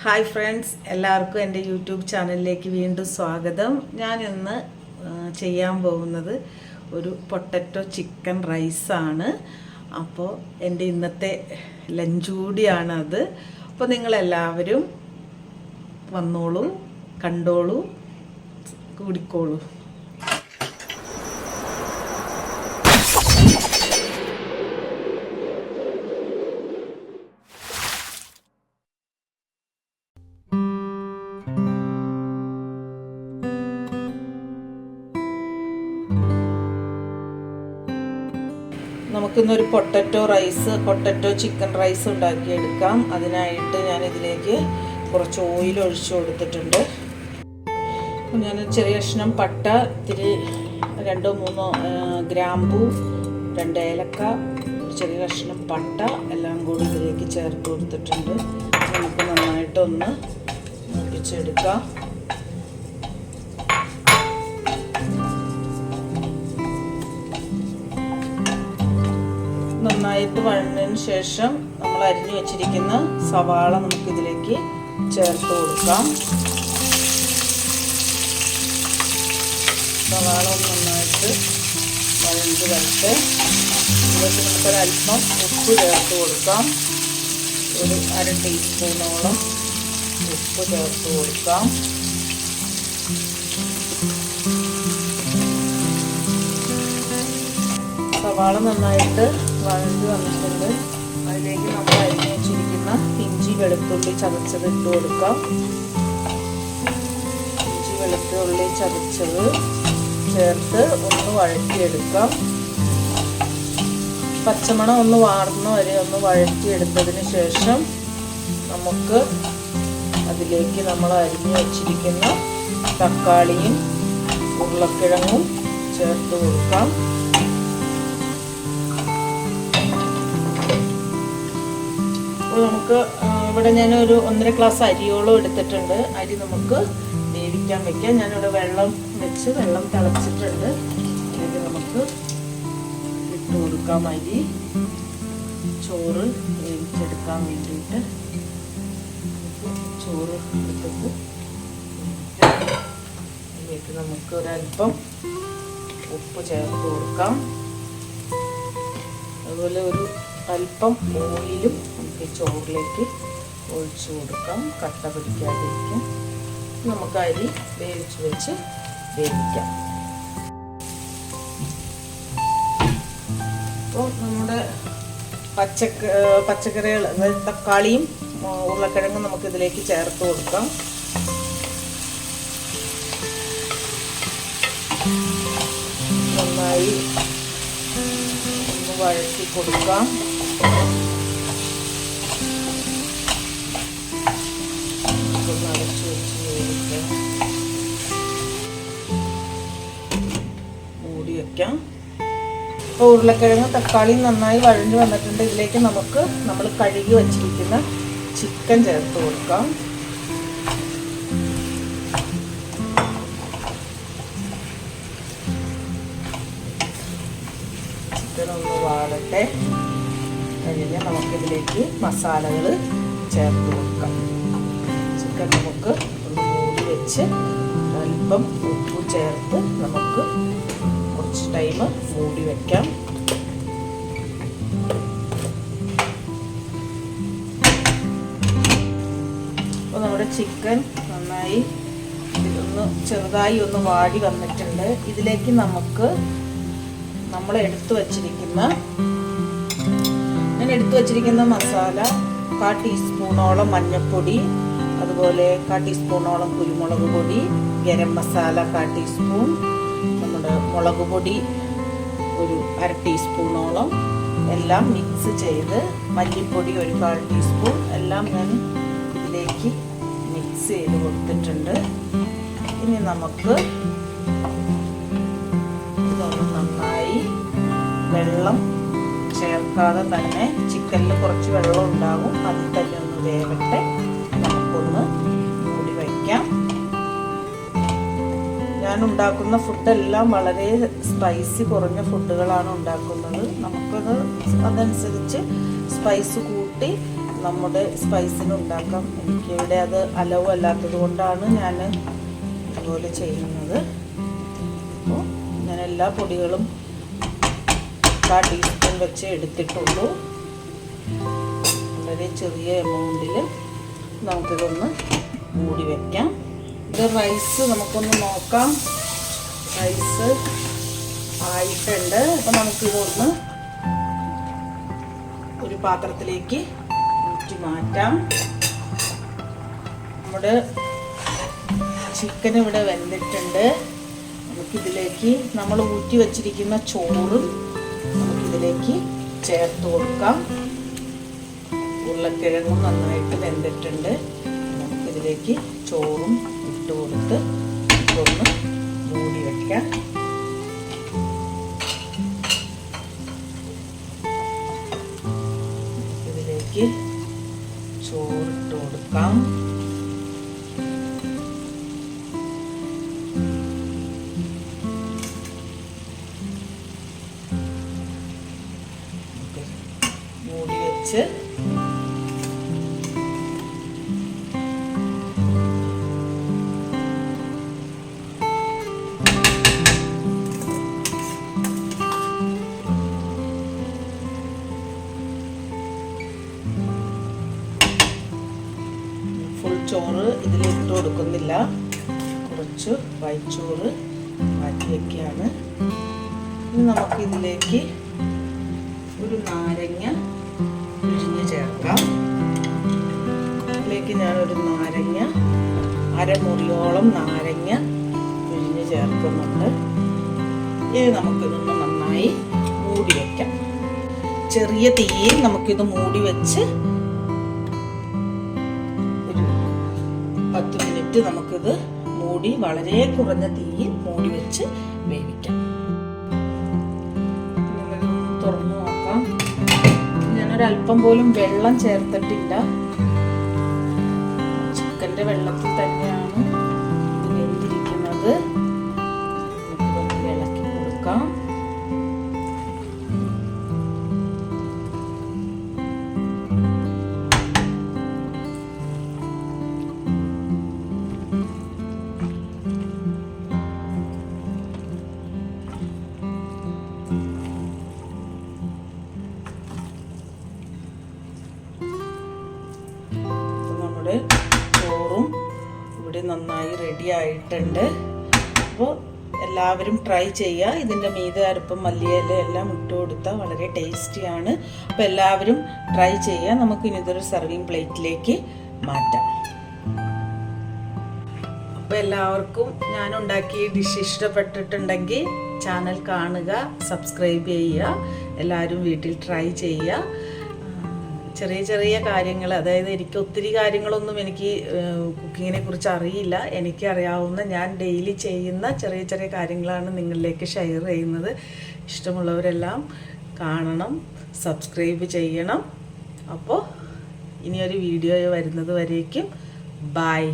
Hi friends, എല്ലാവർക്കും എൻ്റെ YouTube ചാനലിലേക്ക് വീണ്ടും സ്വാഗതം. ഞാൻ ഇന്ന് ചെയ്യാൻ പോകുന്നത് ഒരു പൊട്ടറ്റോ ചിക്കൻ റൈസാണ്. അപ്പോൾ എൻ്റെ ഇന്നത്തെ ലഞ്ച് കൂടിയാണത്. അപ്പോൾ നിങ്ങളെല്ലാവരും വന്നോളൂ, കണ്ടോളൂ, കൂടിക്കോളൂ. നമുക്കിന്നൊരു പൊട്ടറ്റോ ചിക്കൻ റൈസ് ഉണ്ടാക്കിയെടുക്കാം. അതിനായിട്ട് ഞാനിതിലേക്ക് കുറച്ച് ഓയിൽ ഒഴിച്ചു കൊടുത്തിട്ടുണ്ട്. ഞാൻ ചെറിയ കഷ്ണം പട്ട, ഇത്തിരി 2-3 ഗ്രാമ്പൂ, 2 ഏലക്ക, ചെറിയ കഷ്ണം പട്ട എല്ലാം കൂടി ഇതിലേക്ക് ചേർത്ത് കൊടുത്തിട്ടുണ്ട്. നമുക്ക് നന്നായിട്ടൊന്ന് മൂപ്പിച്ചെടുക്കാം. നന്നായിട്ട് വഴന്നതിന് ശേഷം നമ്മൾ അരിഞ്ഞു വെച്ചിരിക്കുന്ന സവാള നമുക്കിതിലേക്ക് ചേർത്ത് കൊടുക്കാം. സവാള നന്നായിട്ട് വഴണ്ട് വരട്ടെ. ഇതിലേക്ക് നമുക്കൊരല്പം ഉപ്പ് ചേർത്ത് കൊടുക്കാം. ഒരു 1/2 ടീസ്പൂണോളം ഉപ്പ് ചേർത്ത് കൊടുക്കാം. സവാള നന്നായിട്ട് വഴണ്ട് വന്നിട്ടുണ്ട്. അതിലേക്ക് നമ്മൾ അരിഞ്ഞു വെച്ചിരിക്കുന്ന ഇഞ്ചി വെളുത്തുള്ളി ചതച്ചത് ഇട്ട് കൊടുക്കാം. ഇഞ്ചി വെളുത്തുള്ളി ചതച്ചത് ചേർത്ത് ഒന്ന് വഴറ്റിയെടുക്കാം. പച്ചമണം ഒന്ന് വാർന്നു വരെ ഒന്ന് വഴറ്റിയെടുത്തതിന് ശേഷം നമുക്ക് അതിലേക്ക് നമ്മൾ അരിഞ്ഞു വെച്ചിരിക്കുന്ന തക്കാളിയും ഉരുളക്കിഴങ്ങും ചേർത്ത് കൊടുക്കാം. നമുക്ക് ഇവിടെ ഞാനൊരു 1.5 ഗ്ലാസ് അരിയോളം എടുത്തിട്ടുണ്ട്. അരി നമുക്ക് വേവിക്കാൻ വെക്കാം. ഞാനിവിടെ വെള്ളം തിളച്ചിട്ടുണ്ട്. ഇതിലേക്ക് നമുക്ക് ഇട്ട് കൊടുക്കാം. അരി ചോറ് വേവിച്ചെടുക്കാൻ വേണ്ടിയിട്ട് ചോറ് എടുത്തിട്ട് ഇതിലേക്ക് നമുക്ക് ഒരല്പം ഉപ്പ് ചേർത്ത് കൊടുക്കാം. അതുപോലെ ഒരു അല്പം ഓയിലും നമുക്ക് ചോറിലേക്ക് ഒഴിച്ചു കൊടുക്കാം, കട്ട പിടിക്കാതിരിക്കും. നമുക്ക് അരി വേവിച്ച് വേവിക്കാം. അപ്പോൾ നമ്മുടെ പച്ചക്കറികൾ, അതായത് തക്കാളിയും ഉരുളക്കിഴങ്ങും നമുക്കിതിലേക്ക് ചേർത്ത് കൊടുക്കാം. നന്നായി ഒന്ന് വഴറ്റി കൊടുക്കാം. മൂടി വയ്ക്കാം. ഇപ്പോൾ ഉരുളക്കിഴങ്ങ് തക്കാളിയും നന്നായി വഴഞ്ഞു വന്നിട്ടുണ്ട്. ഇതിലേക്ക് നമ്മൾ കഴുകി വച്ചിരിക്കുന്ന ചിക്കൻ ചേർത്ത് കൊടുക്കാം. ചിക്കൻ ഒന്ന് വാടട്ടെ. കഴിഞ്ഞ് നമുക്കിതിലേക്ക് മസാലകൾ ചേർത്ത് കൊടുക്കാം. ചിക്കൻ നമുക്ക് ഒന്ന് മൂടി വെച്ച് അല്പം ഉപ്പ് ചേർത്ത് നമുക്ക് കുറച്ച് ടൈം മൂടി വയ്ക്കാം. അപ്പോൾ നമ്മുടെ ചിക്കൻ നന്നായി ചെറുതായി ഒന്ന് വാടി വന്നിട്ടുണ്ട്. ഇതിലേക്ക് നമ്മൾ എടുത്തു വച്ചിരിക്കുന്ന മസാല 1/4 ടീസ്പൂണോളം മഞ്ഞൾപ്പൊടി, അതുപോലെ 1/4 ടീസ്പൂണോളം കുരുമുളക് പൊടി, ഗരം മസാല 1/4 ടീസ്പൂൺ, നമ്മുടെ മുളക് പൊടി ഒരു 1/2 ടീസ്പൂണോളം എല്ലാം മിക്സ് ചെയ്ത്, മല്ലിപ്പൊടി ഒരു 1/4 ടീസ്പൂൺ എല്ലാം ഞാൻ ഇതിലേക്ക് മിക്സ് ചെയ്ത് കൊടുത്തിട്ടുണ്ട്. ഇനി നമുക്ക് ഇതൊന്ന് നന്നായി വെള്ളം ചേർക്കാതെ തന്നെ, ചിക്കനിൽ കുറച്ച് വെള്ളം ഉണ്ടാകും, അതിൽ തന്നെ ഒന്ന് വേവട്ടെ. നമുക്കൊന്ന് മൂടി വയ്ക്കാം. ഞാൻ ഉണ്ടാക്കുന്ന ഫുഡെല്ലാം വളരെ സ്പൈസി കുറഞ്ഞ ഫുഡുകളാണ് ഉണ്ടാക്കുന്നത്. നമുക്കത് അതനുസരിച്ച് സ്പൈസ് കൂട്ടി നമ്മുടെ സ്പൈസിന് ഉണ്ടാക്കാം. എനിക്കിവിടെ അത് അലവ് അല്ലാത്തത് കൊണ്ടാണ് ഞാൻ ഇതുപോലെ ചെയ്യുന്നത്. അപ്പോൾ ഞാൻ എല്ലാ പൊടികളും 1/4 ടീസ്പൂൺ വെച്ച് എടുത്തിട്ടുള്ളൂ. വളരെ ചെറിയ എമൗണ്ടിൽ നമുക്കിതൊന്ന് മൂടി വയ്ക്കാം. ഇത് റൈസ് നമുക്കൊന്ന് നോക്കാം. റൈസ് ആയിട്ടുണ്ട്. അപ്പോൾ നമുക്കിതൊന്ന് ഒരു പാത്രത്തിലേക്ക് ഊറ്റി മാറ്റാം. നമ്മുടെ ചിക്കൻ ഇവിടെ വെന്തിട്ടുണ്ട്. നമുക്കിതിലേക്ക് നമ്മൾ ഊറ്റി വച്ചിരിക്കുന്ന ചോറ് നമുക്കിതിലേക്ക് ചേർത്ത് കൊടുക്കാം. ഉരുളക്കിഴങ്ങും നന്നായിട്ട് വെന്തിട്ടുണ്ട്. നമുക്കിതിലേക്ക് ചോറും ഇട്ട് കൊടുത്ത് ഒന്ന് മൂടി വയ്ക്കാം. ഇതിലേക്ക് ചോറിട്ട് കൊടുക്കാം. മൂടി വെച്ച് ചോറ് ഇതിലിട്ട് കൊടുക്കുന്നില്ല. കുറച്ച് വൈച്ചോറ് മാറ്റി വയ്ക്കുകയാണ്. ഇനി നമുക്കിതിലേക്ക് ഒരു നാരങ്ങ പിഴിഞ്ഞ് ചേർക്കാം. ഇതിലേക്ക് ഞാനൊരു നാരങ്ങ, അരമുറിയോളം നാരങ്ങ പിഴിഞ്ഞ് ചേർക്കുന്നുണ്ട്. ഇനി നമുക്കിതൊന്ന് നന്നായി മൂടി വയ്ക്കാം. ചെറിയ തീയിൽ നമുക്കിത് മൂടി വെച്ച് 10 മിനിറ്റ് നമുക്കിത് മൂടി വളരെ കുറഞ്ഞ തീയിൽ മൂടി വെച്ച് വേവിക്കാം. തുറന്നു നോക്കാം. ഞാനൊരല്പം പോലും വെള്ളം ചേർത്തിട്ടില്ല. ചിക്കൻ്റെ വെള്ളത്തിൽ തന്നെയാണ് ഇത് വെന്തിരിക്കുന്നത്. നമുക്കിതൊന്ന് ഇളക്കി കൊടുക്കാം. ചോറും ഇവിടെ നന്നായി റെഡി ആയിട്ടുണ്ട്. അപ്പോൾ എല്ലാവരും ട്രൈ ചെയ്യുക. ഇതിൻ്റെ മീതെ അല്പം മല്ലിയില എല്ലാം ഇട്ട് കൊടുത്താൽ വളരെ ടേസ്റ്റിയാണ്. അപ്പോൾ എല്ലാവരും ട്രൈ ചെയ്യുക. നമുക്കിനി ഇതൊരു സർവിങ് പ്ലേറ്റിലേക്ക് മാറ്റാം. അപ്പോൾ എല്ലാവർക്കും ഞാൻ ഉണ്ടാക്കിയ ഡിഷ് ഇഷ്ടപ്പെട്ടിട്ടുണ്ടെങ്കിൽ ചാനൽ കാണുക, സബ്സ്ക്രൈബ് ചെയ്യുക. എല്ലാവരും വീട്ടിൽ ട്രൈ ചെയ്യുക. ചെറിയ ചെറിയ കാര്യങ്ങൾ, അതായത് എനിക്ക് ഒത്തിരി കാര്യങ്ങളൊന്നും എനിക്ക് കുക്കിങ്ങിനെ കുറിച്ച് അറിയില്ല. എനിക്ക് അറിയാവുന്ന ഞാൻ ഡെയിലി ചെയ്യുന്ന ചെറിയ ചെറിയ കാര്യങ്ങളാണ് നിങ്ങളിലേക്ക് ഷെയർ ചെയ്യുന്നത്. ഇഷ്ടമുള്ളവരെല്ലാം കാണണം, സബ്സ്ക്രൈബ് ചെയ്യണം. അപ്പോൾ ഇനിയൊരു വീഡിയോ വരുന്നത് വരേക്കും ബൈ.